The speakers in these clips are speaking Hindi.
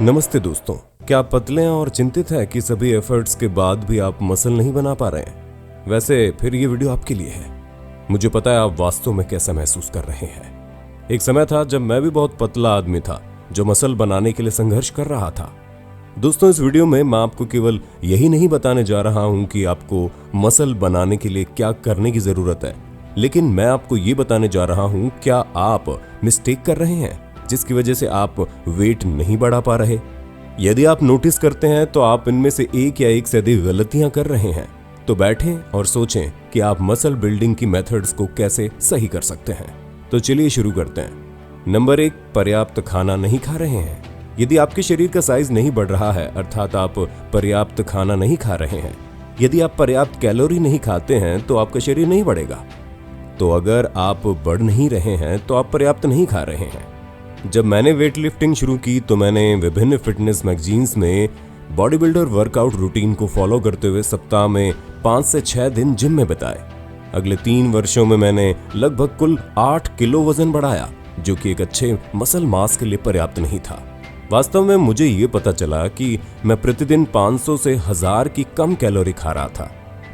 नमस्ते दोस्तों, क्या आप पतले हैं और चिंतित हैं कि सभी एफर्ट्स के बाद भी आप मसल नहीं बना पा रहे हैं? वैसे फिर ये वीडियो आपके लिए है। मुझे पता है आप वास्तव में कैसा महसूस कर रहे हैं। एक समय था जब मैं भी बहुत पतला आदमी था जो मसल बनाने के लिए संघर्ष कर रहा था। दोस्तों, इस वीडियो में मैं आपको केवल यही नहीं बताने जा रहा हूं कि आपको मसल बनाने के लिए क्या करने की जरूरत है, लेकिन मैं आपको ये बताने जा रहा हूं क्या आप मिस्टेक कर रहे हैं जिसकी वजह से आप वेट नहीं बढ़ा पा रहे। यदि आप नोटिस करते हैं तो आप इनमें से एक या एक से अधिक गलतियां कर रहे हैं, तो बैठें और सोचें कि आप मसल बिल्डिंग की मेथड्स को कैसे सही कर सकते हैं। तो चलिए शुरू करते हैं। नंबर 1, पर्याप्त खाना नहीं खा रहे हैं। यदि आपके शरीर का साइज नहीं बढ़ रहा है, अर्थात आप पर्याप्त खाना नहीं खा रहे हैं, यदि आप पर्याप्त कैलोरी नहीं खाते हैं तो आपका शरीर नहीं बढ़ेगा। तो अगर आप बढ़ नहीं रहे हैं तो आप पर्याप्त नहीं खा रहे हैं। जब मैंने वेट लिफ्टिंग शुरू की तो मैंने विभिन्न फिटनेस मैगजीन्स में बॉडी बिल्डर वर्कआउट रूटीन को फॉलो करते हुए सप्ताह में 5 से 6 दिन जिम में बिताए। अगले 3 वर्षों में मैंने लगभग कुल 8 किलो वजन बढ़ाया, जो कि एक अच्छे मसल मास के लिए पर्याप्त नहीं था। वास्तव में मुझे ये पता चला कि मैं प्रतिदिन 500 से 1000 की कम कैलोरी खा रहा था।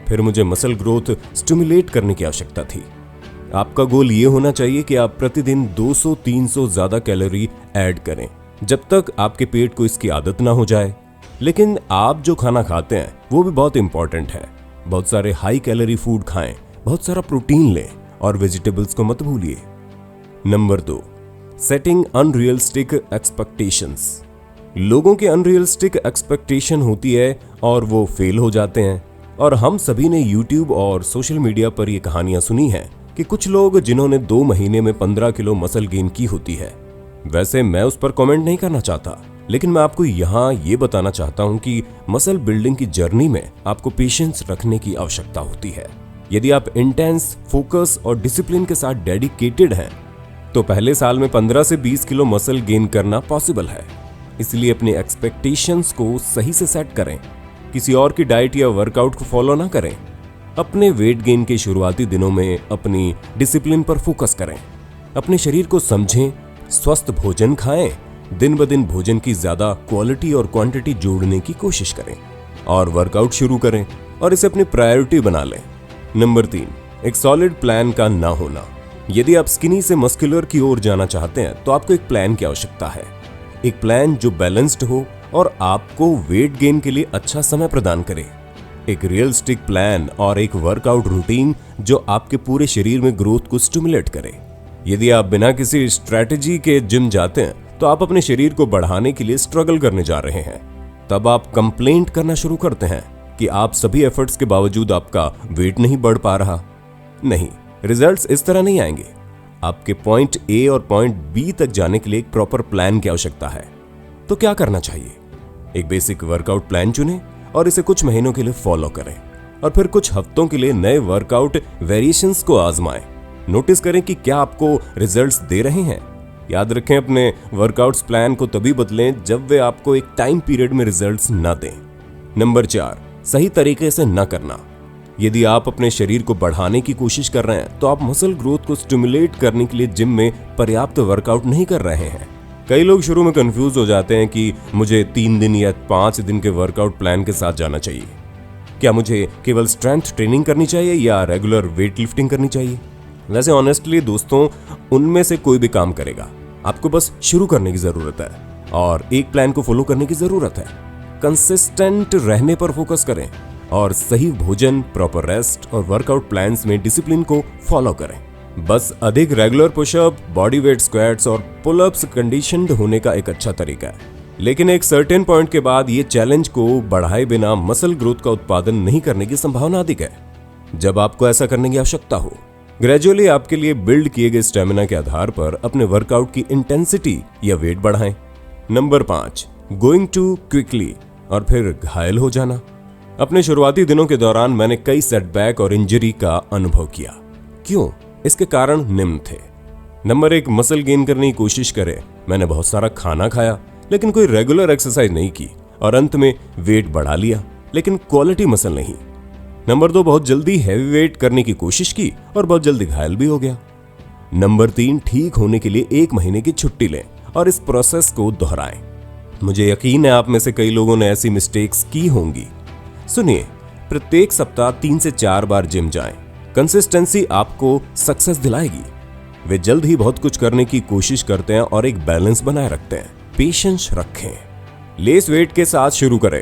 फिर मुझे मसल ग्रोथ स्टिमुलेट करने की आवश्यकता थी। आपका गोल ये होना चाहिए कि आप प्रतिदिन 200-300 ज्यादा कैलोरी ऐड करें, जब तक आपके पेट को इसकी आदत ना हो जाए। लेकिन आप जो खाना खाते हैं वो भी बहुत इंपॉर्टेंट है। बहुत सारे हाई कैलोरी फूड खाएं, बहुत सारा प्रोटीन लें और वेजिटेबल्स को मत भूलिए। Number 2, setting unrealistic expectations. लोगों की अनरियलिस्टिक एक्सपेक्टेशन होती है और वो फेल हो जाते हैं। और हम सभी ने यूट्यूब और सोशल मीडिया पर ये कहानियां सुनी हैं कि कुछ लोग जिन्होंने 2 महीने में 15 किलो मसल गेन की होती है। वैसे मैं उस पर कमेंट नहीं करना चाहता, लेकिन मैं आपको यहाँ ये बताना चाहता हूँ कि मसल बिल्डिंग की जर्नी में आपको पेशेंस रखने की आवश्यकता होती है। यदि आप इंटेंस, फोकस और डिसिप्लिन के साथ डेडिकेटेड हैं तो पहले साल में 15 से 20 किलो मसल गेन करना पॉसिबल है। इसलिए अपने एक्सपेक्टेशंस को सही से सेट करें। किसी और की डाइट या वर्कआउट को फॉलो ना करें। अपने वेट गेन के शुरुआती दिनों में अपनी डिसिप्लिन पर फोकस करें। अपने शरीर को समझें, स्वस्थ भोजन खाएं, दिन ब दिन भोजन की ज्यादा क्वालिटी और क्वांटिटी जोड़ने की कोशिश करें और वर्कआउट शुरू करें और इसे अपनी प्रायोरिटी बना लें। नंबर 3, एक सॉलिड प्लान का ना होना। यदि आप स्किनी से मस्कुलर की ओर जाना चाहते हैं तो आपको एक प्लान की आवश्यकता है। एक प्लान जो बैलेंस्ड हो और आपको वेट गेन के लिए अच्छा समय प्रदान करे। एक रियलिस्टिक प्लान और एक वर्कआउट रूटीन जो आपके पूरे शरीर में ग्रोथ को स्टिमुलेट करे। यदि आप बिना किसी स्ट्रैटेजी के जिम जाते हैं तो आप अपने शरीर को बढ़ाने के लिए स्ट्रगल करने जा रहे हैं। तब आप कंप्लेंट करना शुरू करते हैं कि आप सभी एफर्ट्स के बावजूद आपका वेट नहीं बढ़ पा रहा। नहीं, रिजल्ट्स इस तरह नहीं आएंगे। आपके पॉइंट ए और पॉइंट बी तक जाने के लिए एक प्रॉपर प्लान की आवश्यकता है। तो क्या करना चाहिए? एक बेसिक वर्कआउट प्लान चुनें और इसे कुछ महीनों के लिए फॉलो करें और फिर कुछ हफ्तों के लिए नए वर्कआउट वेरिएशंस को आजमाएं। नोटिस करें कि क्या आपको रिजल्ट्स दे रहे हैं। याद रखें, अपने वर्कआउट्स प्लान को तभी बदलें जब वे आपको एक टाइम पीरियड में रिजल्ट्स ना दें। नंबर 4, सही तरीके से न करना। यदि आप अपने शरीर को बढ़ाने की कोशिश कर रहे हैं तो आप मसल ग्रोथ को स्टिमुलेट करने के लिए जिम में पर्याप्त वर्कआउट नहीं कर रहे हैं। कई लोग शुरू में कंफ्यूज हो जाते हैं कि मुझे 3 दिन या 5 दिन के वर्कआउट प्लान के साथ जाना चाहिए। क्या मुझे केवल स्ट्रेंथ ट्रेनिंग करनी चाहिए या रेगुलर वेट लिफ्टिंग करनी चाहिए? वैसे ऑनेस्टली दोस्तों, उनमें से कोई भी काम करेगा। आपको बस शुरू करने की जरूरत है और एक प्लान को फॉलो करने की जरूरत है। कंसिस्टेंट रहने पर फोकस करें और सही भोजन, प्रॉपर रेस्ट और वर्कआउट प्लान्स में डिसिप्लिन को फॉलो करें। बस अधिक regular pushup, body weight squats और पुलअप्स कंडीशनड होने का एक अच्छा तरीका है। लेकिन एक सर्टेन पॉइंट के बाद ये चैलेंज को बढ़ाए बिना मसल ग्रोथ का उत्पादन नहीं करने की संभावना अधिक है। जब आपको ऐसा करने की आवश्यकता हो, ग्रेजुअली आपके लिए बिल्ड किए गए स्टेमिना के आधार पर अपने वर्कआउट की इंटेंसिटी या वेट बढ़ाएं। नंबर 5, गोइंग टू क्विकली और फिर घायल हो जाना। अपने शुरुआती दिनों के दौरान मैंने कई सेटबैक और इंजरी का अनुभव किया। क्यों? इसके कारण निम्न थे। नंबर 1, मसल गेन करने की कोशिश करें। मैंने बहुत सारा खाना खाया लेकिन कोई रेगुलर एक्सरसाइज नहीं की और अंत में वेट बढ़ा लिया लेकिन क्वालिटी मसल नहीं। नंबर 2, बहुत जल्दी हैवी वेट करने की कोशिश की और बहुत जल्दी घायल भी हो गया। नंबर 3, ठीक होने के लिए 1 महीने की छुट्टी लें और इस प्रोसेस को दोहराएं। मुझे यकीन है आप में से कई लोगों ने ऐसी मिस्टेक्स की होंगी। सुनिए, प्रत्येक सप्ताह 3 से 4 बार जिम जाएं। कंसिस्टेंसी आपको सक्सेस दिलाएगी। वे जल्द ही बहुत कुछ करने की कोशिश करते हैं और एक बैलेंस बनाए रखते हैं। पेशेंस रखें। लेस वेट के साथ शुरू करें।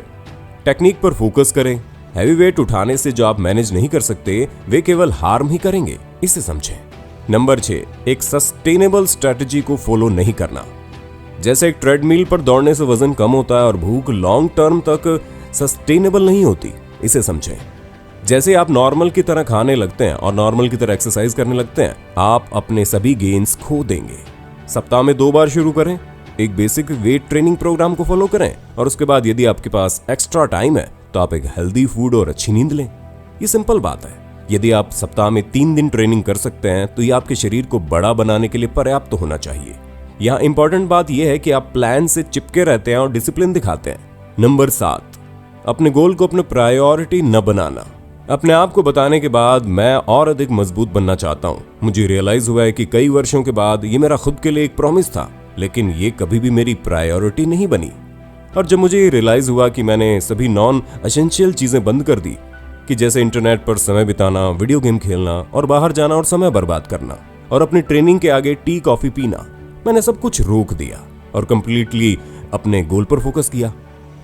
टेक्निक पर फोकस करें। हैवी वेट उठाने से जो आप मैनेज नहीं कर सकते वे केवल हार्म ही करेंगे, इसे समझें। नंबर 6, एक सस्टेनेबल स्ट्रेटजी को फॉलो नहीं करना। जैसे एक ट्रेडमिल पर दौड़ने से वजन कम होता है और भूख लॉन्ग टर्म तक सस्टेनेबल नहीं होती, इसे समझें। जैसे आप नॉर्मल की तरह खाने लगते हैं और नॉर्मल की तरह एक्सरसाइज करने लगते हैं, आप अपने सभी गेन्स खो देंगे। सप्ताह में 2 बार शुरू करें। एक बेसिक वेट ट्रेनिंग प्रोग्राम को फॉलो करें और उसके बाद यदि आपके पास एक्स्ट्रा टाइम है तो आप एक हेल्दी फूड और अच्छी नींद लें। ये सिंपल बात है। यदि आप सप्ताह में 3 दिन ट्रेनिंग कर सकते हैं तो ये आपके शरीर को बड़ा बनाने के लिए पर्याप्त होना चाहिए। यहाँ इंपॉर्टेंट बात यह है कि आप प्लान से चिपके रहते हैं और डिसिप्लिन दिखाते हैं। नंबर 7, अपने गोल को अपने प्रायोरिटी न बनाना। अपने आप को बताने के बाद मैं और अधिक मजबूत बनना चाहता हूँ। मुझे रियलाइज हुआ है कि कई वर्षों के बाद ये मेरा खुद के लिए एक प्रॉमिस था, लेकिन ये कभी भी मेरी प्रायोरिटी नहीं बनी। और जब मुझे ये रियलाइज हुआ कि मैंने सभी नॉन एसेंशियल चीजें बंद कर दी, कि जैसे इंटरनेट पर समय बिताना, वीडियो गेम खेलना और बाहर जाना और समय बर्बाद करना और अपनी ट्रेनिंग के आगे टी कॉफी पीना, मैंने सब कुछ रोक दिया और कंप्लीटली अपने गोल पर फोकस किया।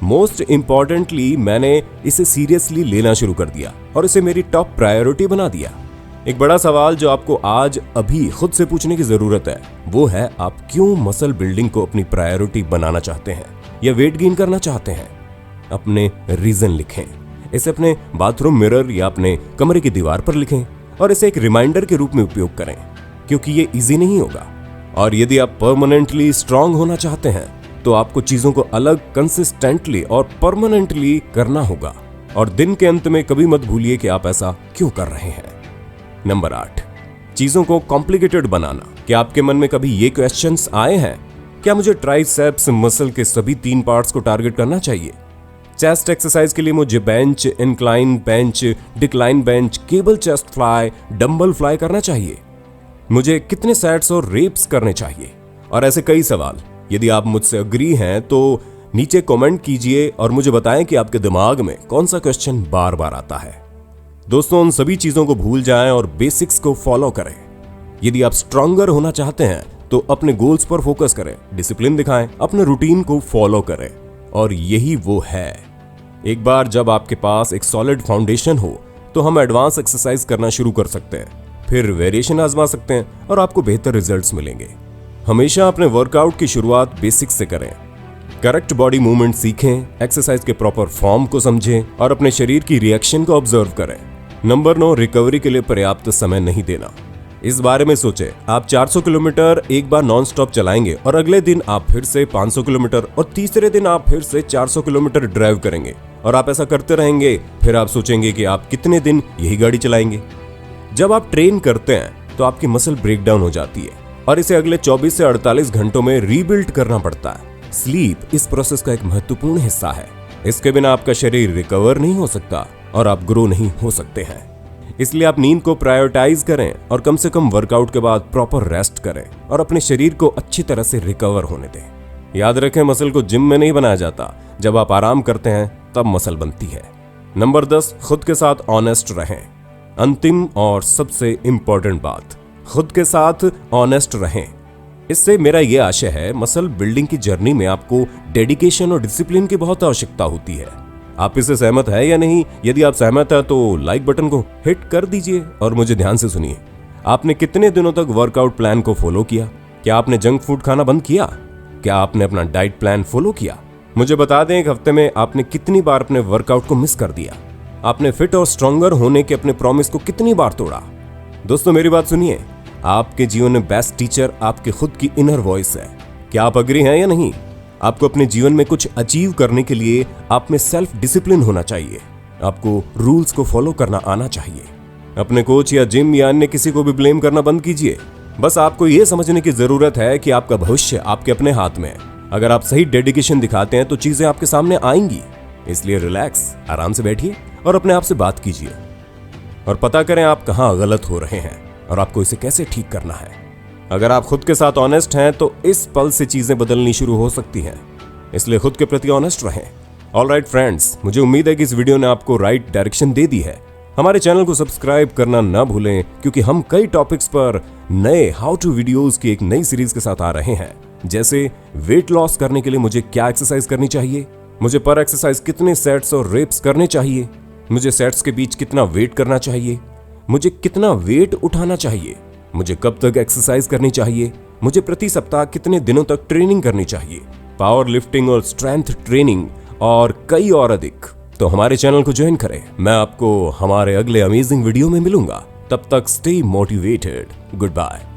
मोस्ट इंपॉर्टेंटली मैंने इसे सीरियसली लेना शुरू कर दिया और इसे मेरी टॉप प्रायोरिटी बना दिया। एक बड़ा सवाल जो आपको आज अभी खुद से पूछने की जरूरत है वो है, आप क्यों मसल बिल्डिंग को अपनी प्रायोरिटी बनाना चाहते हैं या वेट गेन करना चाहते हैं? अपने रीजन लिखें। इसे अपने बाथरूम मिरर या अपने कमरे की दीवार पर लिखें और इसे एक रिमाइंडर के रूप में उपयोग करें, क्योंकि ये इजी नहीं होगा। और यदि आप परमानेंटली स्ट्रांग होना चाहते हैं तो आपको चीजों को अलग, कंसिस्टेंटली और परमानेंटली करना होगा। और दिन के अंत में कभी मत भूलिए कि आप ऐसा क्यों कर रहे हैं। नंबर 8, चीजों को कॉम्प्लिकेटेड बनाना। क्या आपके मन में कभी ये क्वेश्चंस आए हैं? क्या मुझे ट्राइसेप्स मसल के सभी 3 पार्ट्स को टारगेट करना चाहिए? चेस्ट एक्सरसाइज के लिए मुझे bench, incline bench, decline bench, cable chest fly, dumbbell fly करना चाहिए? मुझे कितने सेट्स और रेप्स करने चाहिए? और ऐसे कई सवाल। यदि आप मुझसे अग्री हैं तो नीचे कमेंट कीजिए और मुझे बताएं कि आपके दिमाग में कौन सा क्वेश्चन बार बार आता है। दोस्तों, उन सभी चीजों को भूल जाएं और बेसिक्स को फॉलो करें। यदि आप स्ट्रॉन्गर होना चाहते हैं तो अपने गोल्स पर फोकस करें, डिसिप्लिन दिखाएं, अपने रूटीन को फॉलो करें। और यही वो है। एक बार जब आपके पास एक सॉलिड फाउंडेशन हो तो हम एडवांस एक्सरसाइज करना शुरू कर सकते हैं, फिर वेरिएशन आजमा सकते हैं और आपको बेहतर रिजल्ट्स मिलेंगे। हमेशा अपने वर्कआउट की शुरुआत बेसिक्स से करें। करेक्ट बॉडी मूवमेंट सीखें, एक्सरसाइज के प्रॉपर फॉर्म को समझें और अपने शरीर की रिएक्शन को ऑब्जर्व करें। नंबर 9, रिकवरी के लिए पर्याप्त समय नहीं देना। इस बारे में सोचें, आप 400 किलोमीटर एक बार नॉन स्टॉप चलाएंगे और अगले दिन आप फिर से 500 किलोमीटर और तीसरे दिन आप फिर से 400 किलोमीटर ड्राइव करेंगे और आप ऐसा करते रहेंगे। फिर आप सोचेंगे कि आप कितने दिन यही गाड़ी चलाएंगे। जब आप ट्रेन करते हैं तो आपकी मसल ब्रेकडाउन हो जाती है और इसे अगले 24 से 48 घंटों में रीबिल्ड करना पड़ता है। स्लीप इस प्रोसेस का एक महत्वपूर्ण हिस्सा है। इसके बिना आपका शरीर रिकवर नहीं हो सकता और आप ग्रो नहीं हो सकते हैं। इसलिए आप नींद को प्रायोरिटाइज करें और कम से कम वर्कआउट के बाद प्रॉपर रेस्ट करें और अपने शरीर को अच्छी तरह से रिकवर होने दें। याद रखें, मसल को जिम में नहीं बनाया जाता, जब आप आराम करते हैं तब मसल बनती है। नंबर 10, खुद के साथ ऑनेस्ट रहें। अंतिम और सबसे इंपॉर्टेंट बात, खुद के साथ ऑनेस्ट रहें। इससे मेरा यह आशय है, मसल बिल्डिंग की जर्नी में आपको डेडिकेशन और डिसिप्लिन की बहुत आवश्यकता होती है। आप इससे सहमत है या नहीं? यदि आप सहमत है तो लाइक बटन को हिट कर दीजिए और मुझे ध्यान से सुनिए। आपने कितने दिनों तक वर्कआउट प्लान को फॉलो किया? क्या आपने जंक फूड खाना बंद किया? क्या आपने अपना डाइट प्लान फॉलो किया? मुझे बता दें, एक हफ्ते में आपने कितनी बार अपने वर्कआउट को मिस कर दिया? आपने फिट और स्ट्रॉन्गर होने के अपने प्रॉमिस को कितनी बार तोड़ा? दोस्तों, मेरी बात सुनिए, आपके जीवन में बेस्ट टीचर आपके खुद की इनर वॉइस है। क्या आप अग्री हैं या नहीं? आपको अपने जीवन में कुछ अचीव करने के लिए आप में सेल्फ डिसिप्लिन होना चाहिए। आपको रूल्स को फॉलो करना आना चाहिए। अपने कोच या जिम या अन्य किसी को भी ब्लेम करना बंद कीजिए। बस आपको यह समझने की जरूरत है कि आपका भविष्य आपके अपने हाथ में है। अगर आप सही डेडिकेशन दिखाते हैं तो चीजें आपके सामने आएंगी। इसलिए रिलैक्स, आराम से बैठिए और अपने आप से बात कीजिए और पता करें आप कहां गलत हो रहे हैं और आपको इसे कैसे ठीक करना है। अगर आप खुद के साथ ऑनेस्ट हैं तो इस पल से चीजें बदलनी शुरू हो सकती हैं। इसलिए खुद के प्रति ऑनेस्ट रहें। ऑलराइट फ्रेंड्स, मुझे उम्मीद है कि इस वीडियो ने आपको राइट डायरेक्शन दे दी है। हमारे चैनल को सब्सक्राइब करना ना भूलें, क्योंकि हम कई टॉपिक्स पर नए हाउ टू वीडियोस की एक नई सीरीज के साथ आ रहे हैं। जैसे वेट लॉस करने के लिए मुझे क्या एक्सरसाइज करनी चाहिए, मुझे पर एक्सरसाइज कितने सेट्स और रेप्स करने चाहिए, मुझे सेट्स के बीच कितना वेट करना चाहिए, मुझे कितना वेट उठाना चाहिए, मुझे कब तक एक्सरसाइज करनी चाहिए, मुझे प्रति सप्ताह कितने दिनों तक ट्रेनिंग करनी चाहिए, पावर लिफ्टिंग और स्ट्रेंथ ट्रेनिंग और कई और अधिक। तो हमारे चैनल को ज्वाइन करें। मैं आपको हमारे अगले अमेजिंग वीडियो में मिलूंगा। तब तक स्टे मोटिवेटेड। Good bye.